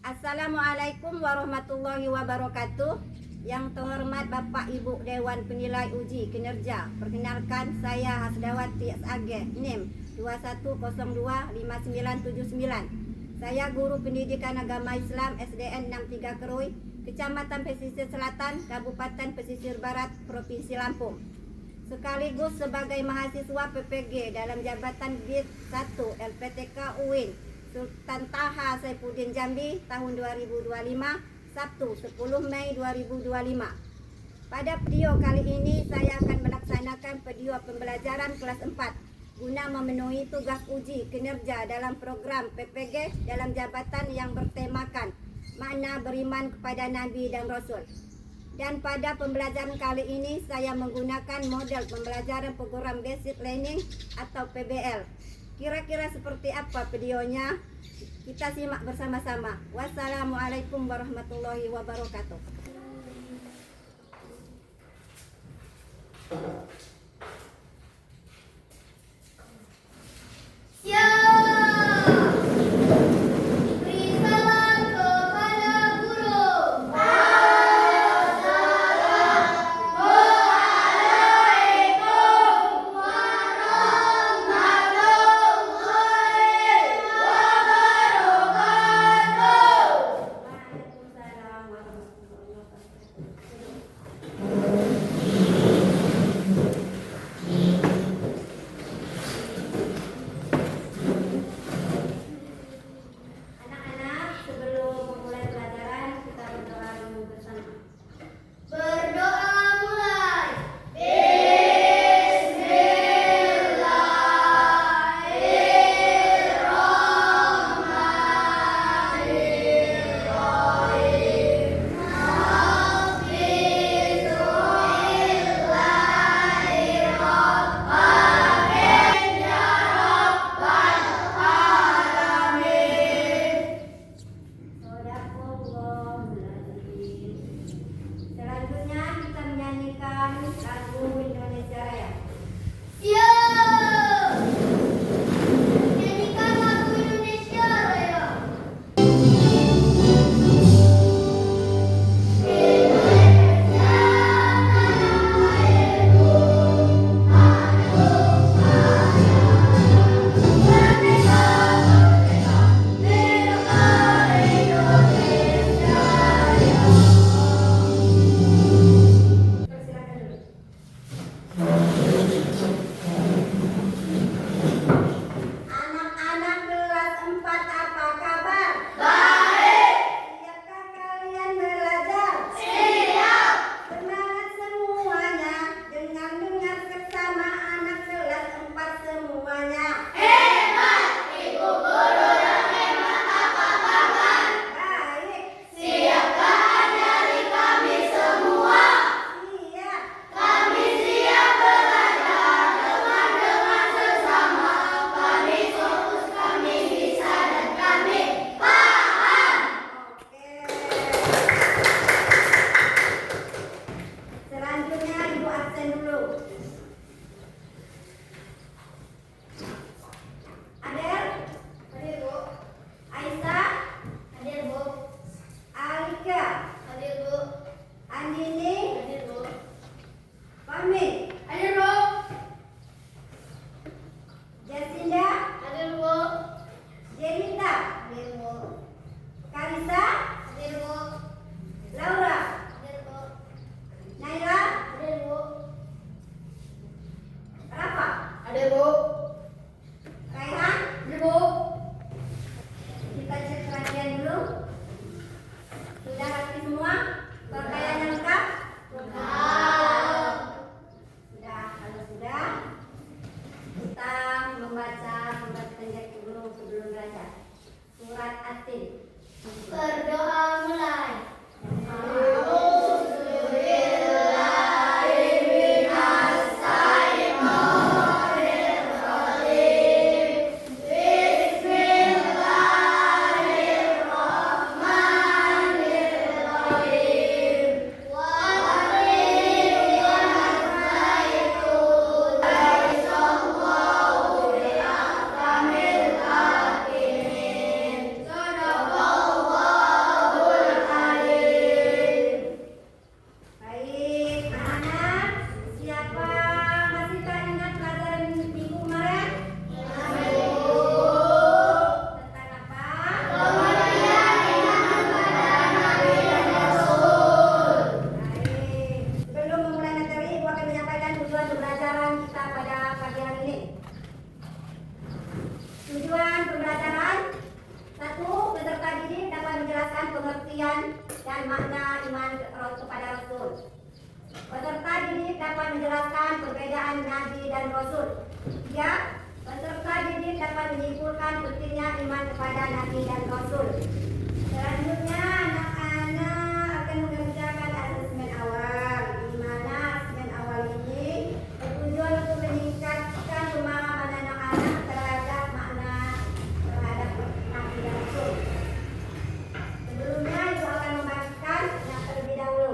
Assalamualaikum warahmatullahi wabarakatuh. Yang terhormat Bapak Ibu Dewan Penilai Uji Kinerja, perkenalkan saya Hasdawati SAG, NIM 21025979. Saya Guru Pendidikan Agama Islam SDN 63 Kerui, Kecamatan Pesisir Selatan, Kabupaten Pesisir Barat, Provinsi Lampung. Sekaligus sebagai mahasiswa PPG dalam jabatan BID 1 LPTK UIN Sultan Taha Saifuddin Jambi tahun 2025, Sabtu 10 Mei 2025. Pada video kali ini saya akan melaksanakan video pembelajaran kelas 4 guna memenuhi tugas uji kinerja dalam program PPG dalam jabatan yang bertemakan makna beriman kepada Nabi dan Rasul. Dan pada pembelajaran kali ini saya menggunakan model pembelajaran program Basic Learning atau PBL. Kira-kira seperti apa videonya? Kita simak bersama-sama. Wassalamualaikum warahmatullahi wabarakatuh. Lagu Indonesia Raya. Siap! Nyanyikan lagu Indonesia Raya. Surat At-Tin. Berdoa mulai. pengertian dan makna iman kepada Rasul. Peserta didik dapat menjelaskan perbedaan Nabi dan Rasul. Ya, peserta didik dapat menyimpulkan pentingnya iman kepada Nabi dan Rasul. Selanjutnya, anak-anak akan mengerjakan asesmen awal, di mana asesmen awal ini bertujuan untuk meningkatkan pemahaman anak-anak terhadap makna terhadap Nabi dan Rasul. Sebelumnya, ibu akan membagikan yang terlebih dahulu.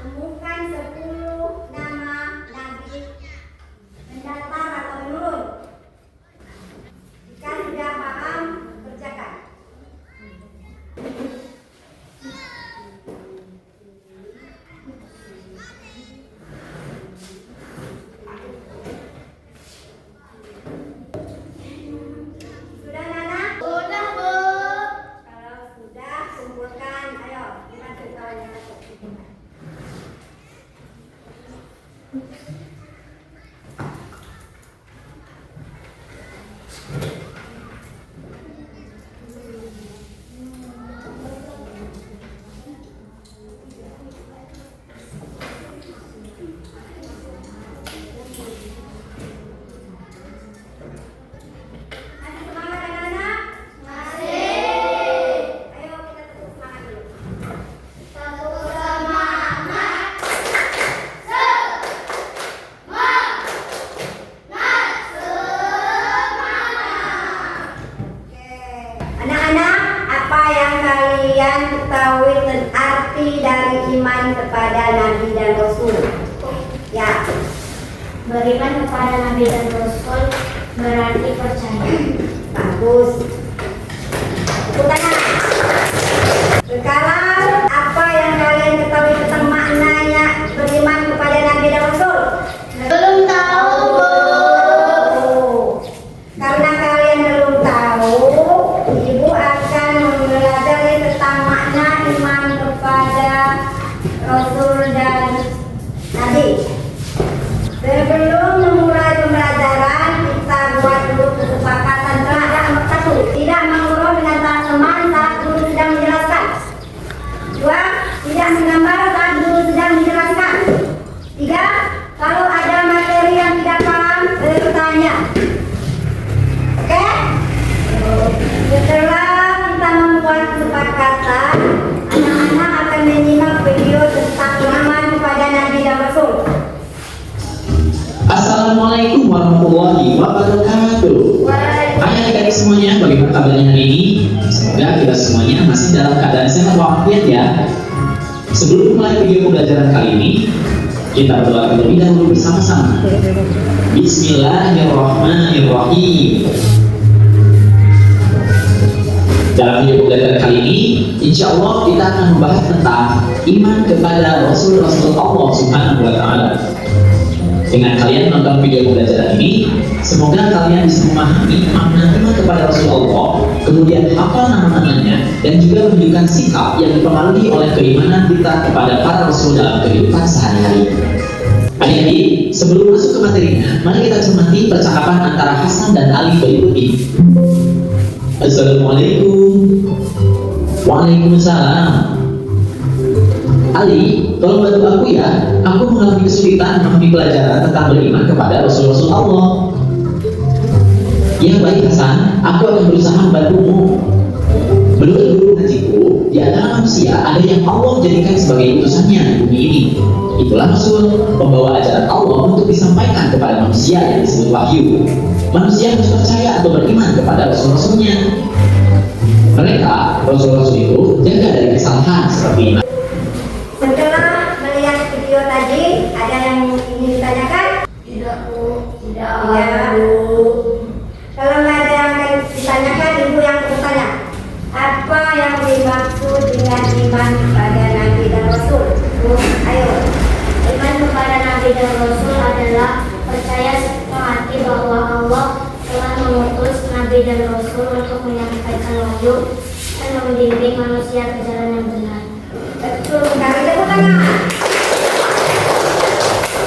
Umumkan 10 nama Nabi mendatar atau menurun. Jika sudah paham, kerjakan. Sudah, Nana? Udah, Bu. Kalau sudah, kumpulkan. Ayo, kita contohnya satu. Masih semangat anak-anak? Masih. Ayo kita tetap semangat dulu. Satu semangat. Oke. Anak-anak, apa yang kalian ketahui arti dari iman kepada Nabi dan Rasul? Ya, Beriman kepada Nabi dan Rasul berarti percaya. bagus. Tepuk tangan. Sekarang, apa yang kalian ketahui tentang maknanya beriman kepada Nabi dan Rasul? Belum tahu, Bu. Karena kalian belum tahu, Ibu akan mempelajari tentang makna iman kepada Rasul dan Nabi. Sebelum memulai pembelajaran, kita buat dulu kesepakatan terhadap nomor 1. Tidak mengulang dengan teman saat guru sedang menjelaskan. 2. Tidak menggambar saat guru sedang menjelaskan. 3. Kalau ada materi yang tidak paham, bertanya. Oke? Setelah kita membuat kesepakatan, anak-anak akan menyimak video tentang iman kepada Nabi dan Rasul. Assalamualaikum warahmatullahi wabarakatuh. Adik-adik semuanya, bagaimana kabarnya hari ini? Semoga kita semuanya masih dalam keadaan sehat walafiat ya. Sebelum mulai video pembelajaran kali ini, kita berdoa terlebih dahulu bersama-sama. Bismillahirrahmanirrahim. Dalam video pembelajaran kali ini, insya Allah kita akan membahas tentang iman kepada Rasul-Rasul Allah Subhanahu wa Ta'ala. Dengan kalian menonton video pembelajaran ini, semoga kalian bisa memahami makna iman kepada Rasulullah, kemudian hafal nama-namanya, dan juga menunjukkan sikap yang dipengaruhi oleh keimanan kita kepada para Rasul dalam kehidupan sehari-hari. Adik-adik, sebelum masuk ke materinya, mari kita cermati percakapan antara Hasan dan Ali berikut ini. Assalamualaikum. Waalaikumsalam. Ali, tolong bantu aku ya. Aku mengalami kesulitan memahami pelajaran tentang beriman kepada Rasul-Rasul Allah. Ya baik Hasan, aku akan berusaha membantumu. Menurut guru ngajiku, di antara manusia ada yang Allah jadikan sebagai utusannya di bumi ini. Itulah Rasul, pembawa ajaran Allah untuk disampaikan kepada manusia yang disebut wahyu. Manusia harus percaya atau beriman kepada Rasul-Rasulnya. Mereka, Rasul-Rasul itu, jaga dari kesalahan seperti ini. Setelah melihat video tadi, ada yang ingin ditanyakan? Tidak, Bu. Tidak, Ya. Bu. Kalau nggak ada yang akan ditanyakan, ibu yang bertanya. Apa yang dimaksud dengan iman kepada Nabi dan Rasul? Bu, ayo. Iman kepada Nabi dan Rasul adalah percaya sepenuh hati bahwa Allah telah mengutus Nabi dan Rasul untuk menyampaikan wahyu dan yang membimbing manusia ke jalan yang benar. Betul sekali, tepuk tangan.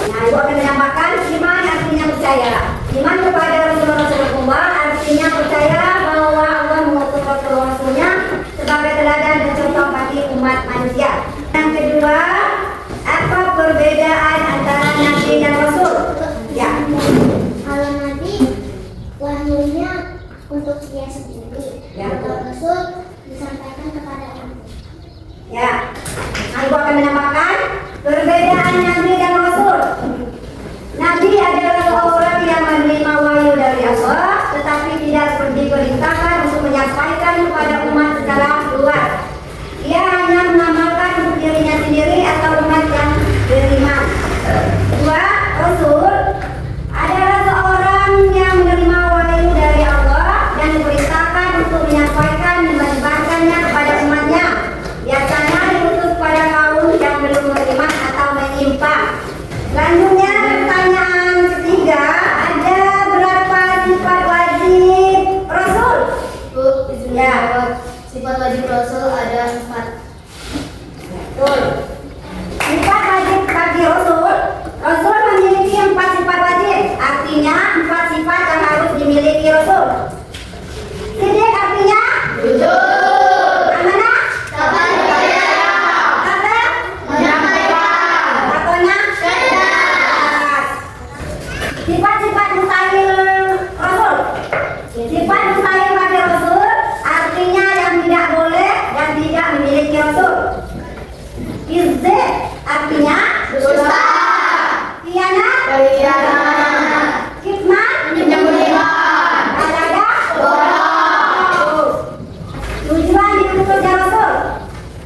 Nah, ibu akan menambahkan iman artinya percaya. Iman kepada Rasulullah artinya percaya bahwa Allah mengutus Rasulullah sebagai teladan dan contoh bagi umat manusia. Yang kedua, apa perbedaan antara Nabi dan Rasul? Ya. Kalau Nabi, wahyunya untuk dia sendiri. Ya. Kalau Rasul disampaikan kepada umat. Ya. Nah, ibu akan menambahkan perbedaan Nabi dan Rasul. Nabi adalah seorang yang menerima wahyu dari Allah, tetapi tidak diperintahkan untuk menyampaikan kepada umat secara luas. Ia hanya mengamalkan untuk dirinya sendiri atau umat yang beriman. Dua, Rasul adalah seorang yang menerima wahyu dari Allah dan diperintahkan untuk menyampaikan dan menyebarkannya kepada umatnya. Biasanya diutus pada kaum yang belum beriman atau menyimpang. Selanjutnya, pertanyaan ketiga, ada berapa sifat wajib Rasul? Bu, izin Ya. menjawab. Sifat wajib Rasul ada 4. Betul. Sifat wajib bagi Rasul. Rasul memiliki 4 sifat wajib. Artinya 4 sifat yang harus dimiliki Rasul. Sidik artinya? Jujur. Amanah? Dapat dipercaya. Sabar? Menyampaikan. Takutnya? Cerdas. Sifat-sifat mustahil Rasul. Sifat mustahil bagi Rasul artinya yang tidak boleh dan tidak memiliki Rasul. Izzat artinya Dusta. khianat, Berkhianat. hikmah, Menyembunyikan. ada Bodoh. tujuan diutusnya Rasul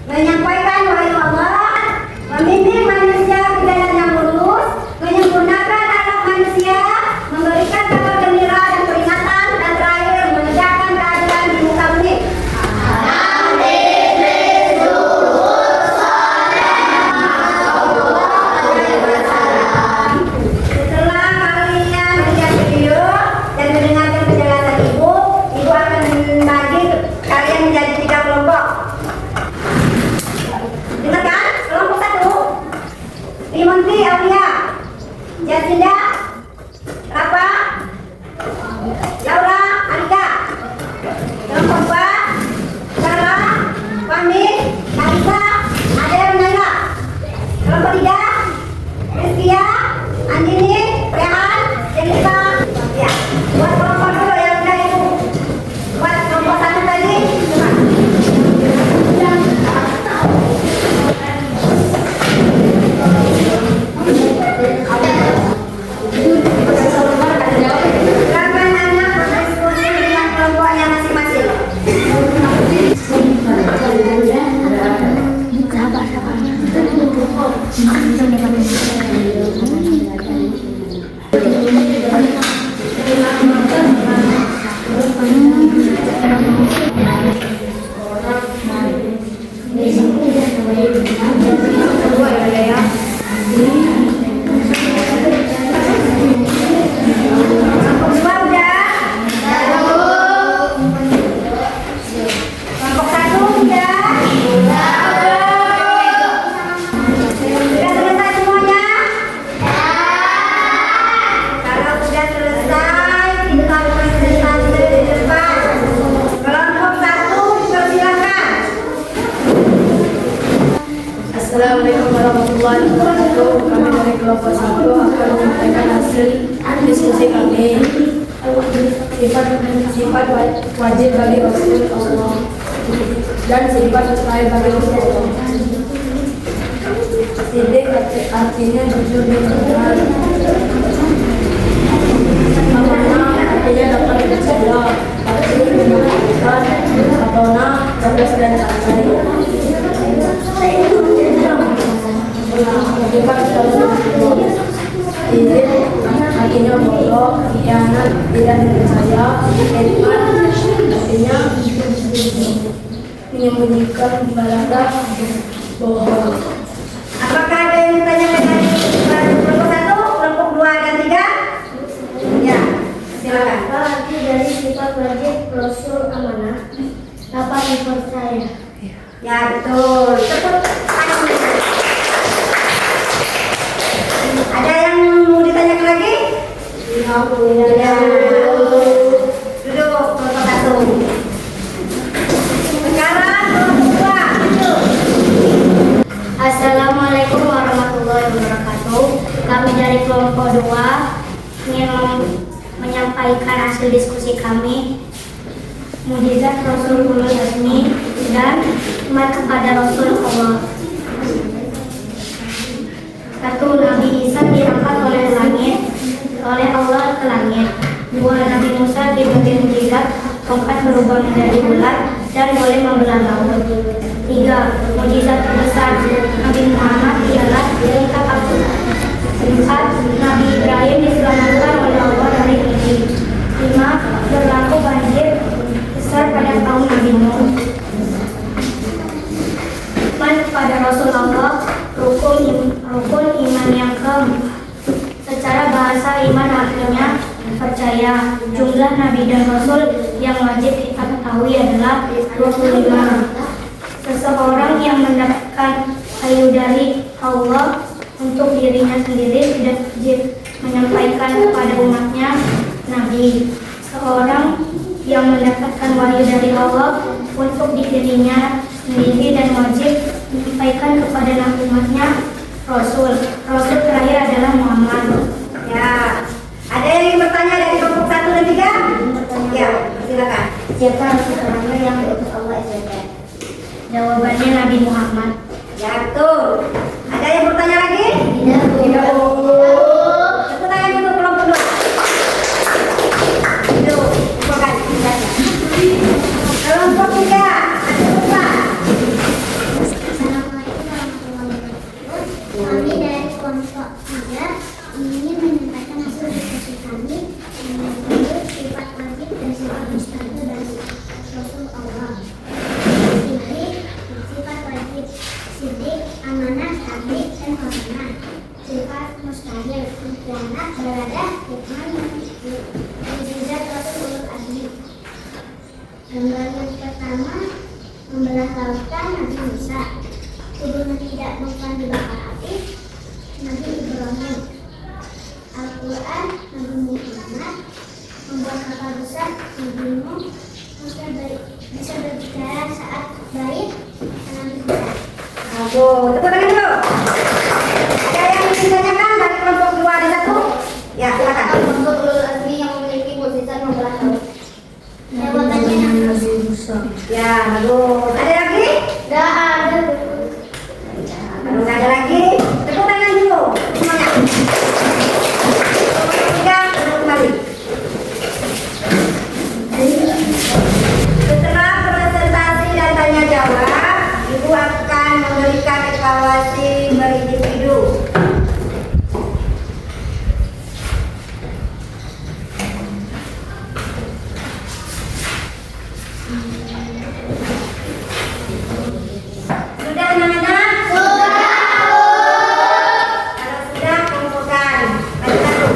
menyampaikan wahyu Allah, membimbing manusia ke jalan yang lurus, menyempurnakan akhlak manusia, memberikan kabar gembira dan peringatan, dan terakhir menegakkan keadilan di muka bumi. Setelah kalian melihat video dan mendengarkan penjelasan ibu akan membagi kalian menjadi 3 kelompok. Dengarkan, kelompok 1, Timonti Aulia, Jasinda, Rafa, Laura, Alika. Kelompok 2, Sarah, Fahmi, Alisa, Adel, Naila. Kelompok 3, Rizkia, Andini, Rehan, Jelisa. Ya, buat kelompok dulu yang udah ibu. Buat kelompok 1 tadi, coba. Silakan anak berdiskusi dengan kelompoknya masing-masing. Kelompok 2 udah? Kelompok 1 udah? Sudah selesai semuanya? Kalau sudah selesai, kita presentasi di depan. Kelompok 1 dipersilakan. Assalamualaikum warahmatullahi wabarakatuh. Kami dari kelompok 1 akan menyampaikan hasil diskusi kami. Sifat wajib bagi Rasul Allah dan sifat mustahil bagi Rasul Allah. Sidik artinya jujur dan benar. Amanah artinya dapat dipercaya. Rasul menyampaikan amanah, cerdas dan santai. Izin artinya bodoh, khianat, tidak dipercaya, hikmat artinya menyembunyikan, balada, bohong. Apakah ada yang ditanyakan dari kelompok 1, kelompok 2 dan 3? Ya, silakan. Apa arti dari sifat wajib Rasul amanah? Dapat Allah dipercaya. Ya betul. Tepuk tangan. Ada yang mau ditanyakan lagi? Ya. Duduk, kelompok satu. Sekarang kelompok 2. Duduk. Assalamualaikum warahmatullahi wabarakatuh. Kami dari kelompok 2 ingin menyampaikan hasil diskusi kami, mukjizat Rasul Ulul Azmi dan iman kepada Rasul Allah. Satu, Nabi Isa diangkat oleh Allah ke langit. Dua, Nabi Musa diberi mukjizat tongkat berubah menjadi ular dan boleh membelah laut. Tiga, mukjizat terbesar Nabi Muhammad ialah kitab Al-Quran. Empat, Nabi Ibrahim diselamatkan oleh Allah dari api. Lima, berlaku banjir besar pada kaum Nabi Nuh. Iman kepada Rasulullah, rukun iman yang keempat. Secara bahasa iman artinya percaya. Jumlah Nabi dan Rasul yang wajib kita ketahui adalah 25. Seseorang yang mendapatkan wahyu dari Allah untuk dirinya sendiri sudah wajib menyampaikan kepada umatnya Nabi. Seorang yang mendapatkan wahyu dari Allah untuk dirinya sendiri dan wajib menyampaikan kepada umatnya Rasul. Rasul terakhir adalah Muhammad. Ya. Ada yang ingin bertanya dari kelompok 1 dan 3? Ya, silakan. Siapa Rasul terakhir yang diutus Allah SWT? Jawabannya Nabi Muhammad. Ya, betul. Ada yang bertanya lagi? Tidak. Tepuk tangan dulu kelompok 2. Duduk, bukan. Kelompok 3. Lupa. Assalamualaikum warahmatullahi wabarakatuh. Kami dari kelompok 3 ingin menyampaikan hasil diskusi kami mengenai sifat wajib dan sifat mustahil dari Rasul Allah. Sifat wajib sidik, amanah, tabligh, dan amanah. Sifat mustahil khianat, beradah, hikmah, mukjizat Rasul Ulul Azmi. Gambar yang pertama, membelah lautan Nabi Musa. Tubuhnya tidak mempan dibakar api Nabi Ibrahim. Al-Quran Nabi Muhammad. Membuat kapal besar Nabi Nuh. Bisa berbicara saat baik Nabi Musa. Tepuk tangan dulu. Ada yang ingin ditanyakan dari kelompok 2 dan 1? Ya, silakan. Rasul Ulul Azmi yang memiliki mukjizat membelah laut. Jawabannya Nabi Musa. Ya, bagus. Ada lagi? Tidak ada. Kalau nggak ada lagi, tepuk tangan dulu semuanya. Kelompok 3, duduk kembali. Setelah presentasi dan tanya jawab, Ibu akan memberikan evaluasi berindividu. Sudah anak-anak? Sudah. Kalau sudah, kumpulkan. Baca satu.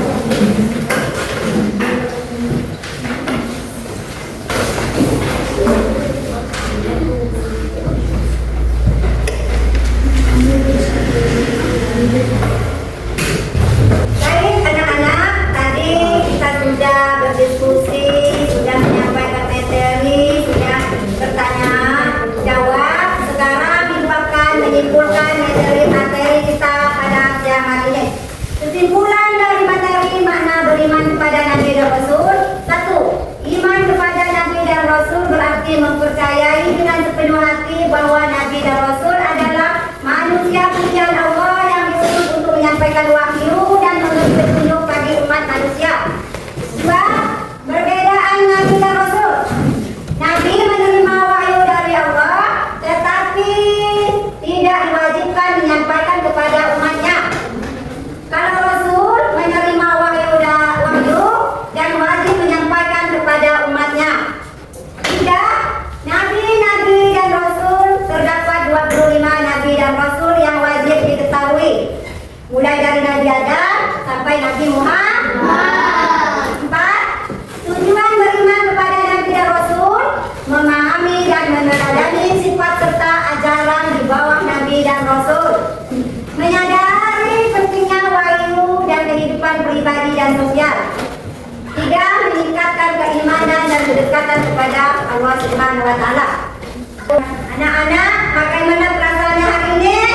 Baik anak-anak, tadi kita sudah berdiskusi, sudah menyampaikan materi, sudah dan kedekatan kepada Allah Subhanahu wa taala. Anak-anak, bagaimana perasaannya hari ini?